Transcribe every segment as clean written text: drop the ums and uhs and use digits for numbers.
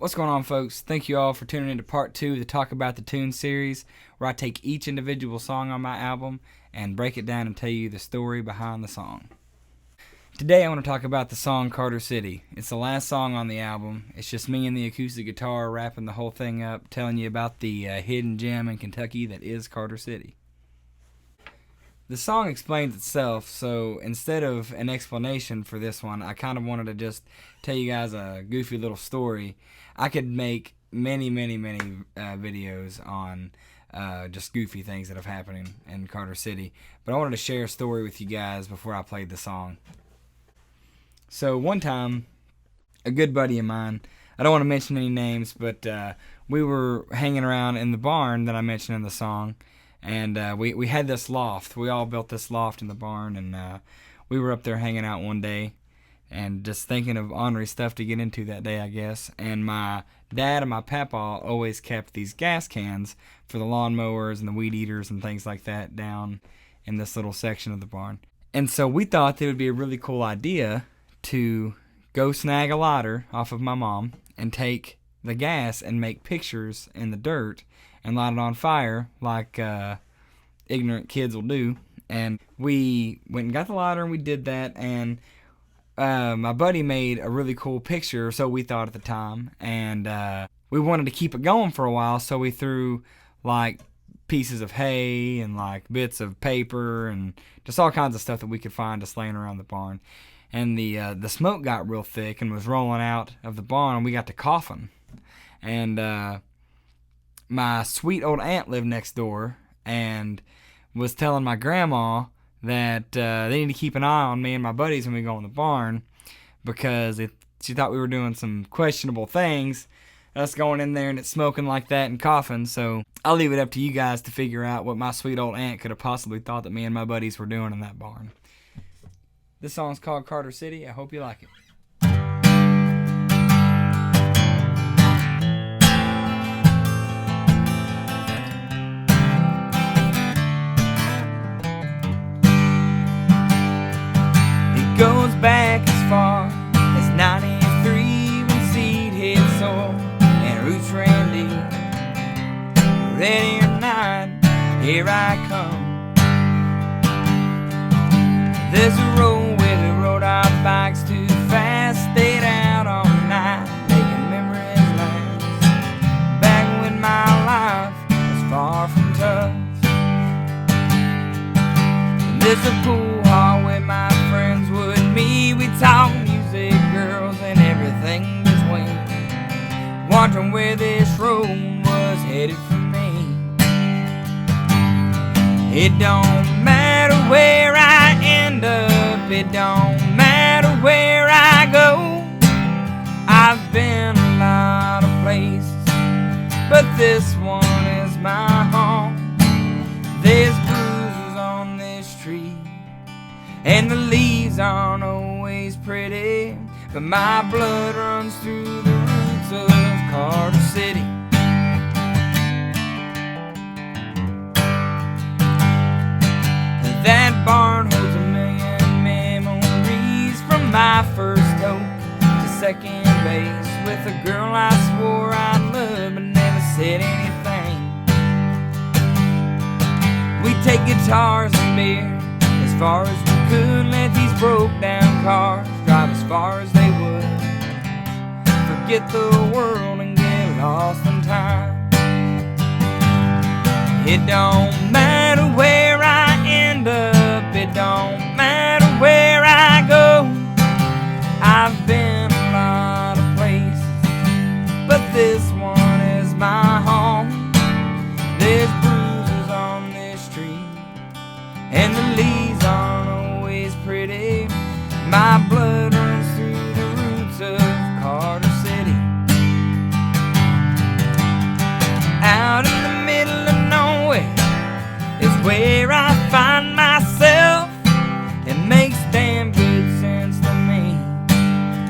What's going on, folks? Thank you all for tuning in to part 2 of the Talk About the Tune series, where I take each individual song on my album and break it down and tell you the story behind the song. Today I want to talk about the song Carter City. It's the last song on the album. It's just me and the acoustic guitar wrapping the whole thing up, telling you about the hidden gem in Kentucky that is Carter City. The song explains itself, so instead of an explanation for this one, I kind of wanted to just tell you guys a goofy little story. I could make many videos on just goofy things that have happened in Carter City, but I wanted to share a story with you guys before I played the song. So one time, a good buddy of mine, I don't want to mention any names, but we were hanging around in the barn that I mentioned in the song, and we had this loft. We all built this loft in the barn, and we were up there hanging out one day and just thinking of ornery stuff to get into that day, I guess. And my dad and my papa always kept these gas cans for the lawnmowers and the weed eaters and things like that down in this little section of the barn. And so we thought that it would be a really cool idea to go snag a lighter off of my mom and take the gas and make pictures in the dirt and light it on fire like ignorant kids will do. And we went and got the lighter and we did that, and my buddy made a really cool picture, so we thought at the time, and we wanted to keep it going for a while, so we threw like pieces of hay and like bits of paper and just all kinds of stuff that we could find just laying around the barn. And the smoke got real thick and was rolling out of the barn, and we got to coughing. And my sweet old aunt lived next door and was telling my grandma that they need to keep an eye on me and my buddies when we go in the barn, because she thought we were doing some questionable things, us going in there and it's smoking like that and coughing. So I'll leave it up to you guys to figure out what my sweet old aunt could have possibly thought that me and my buddies were doing in that barn. This song's called Carter City. I hope you like it. It goes back as far as 93 when seed hit soil and roots ran deep. Ready or not, here I come. There's a road where we rode our bikes too fast, stayed out all night, making memories last. Back when my life was far from tough. And there's a pool hall where my friends would meet. We'd talk music, girls, and everything between, wondering where this road was headed for me. It don't matter where I end up, it don't matter where I go. I've been a lot of places, but this one is my home. There's bruises on this tree, and the leaves aren't always pretty, but my blood runs through the roots of Carter City. That barn holds a million memories, from my first hope to second base, with a girl I swore I'd love but never said anything. We'd take guitars and beer as far as we could, let these broke down cars drive as far as they would. Forget the world and get lost in time. It don't matter where I end up, it don't matter where I go. I've been a lot of places, but this one is my home. There's bruises on this tree, and the leaves aren't always pretty. My blood runs through the roots of Carter City. Out in the middle of nowhere is where I find myself. It makes damn good sense to me.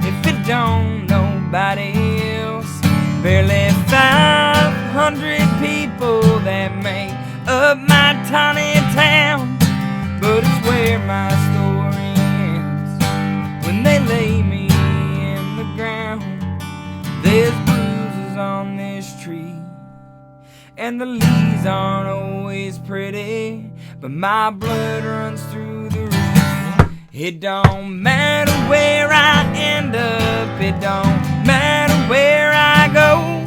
If it don't, nobody else. Barely 500 people that make up my tiny town, but it's where my story ends when they lay me in the ground. There's bruises tree. And the leaves aren't always pretty, but my blood runs through the roots. It don't matter where I end up, it don't matter where I go.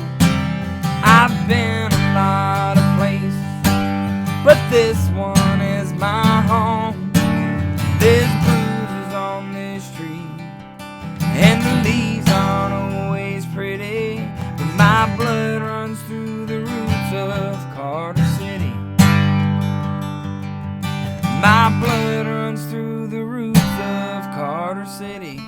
I've been a lot of places, but this one is my home. There's bruises on this tree, and the leaves aren't always pretty, but my blood runs through the roots of Carter City. My blood runs through the roots of Carter City.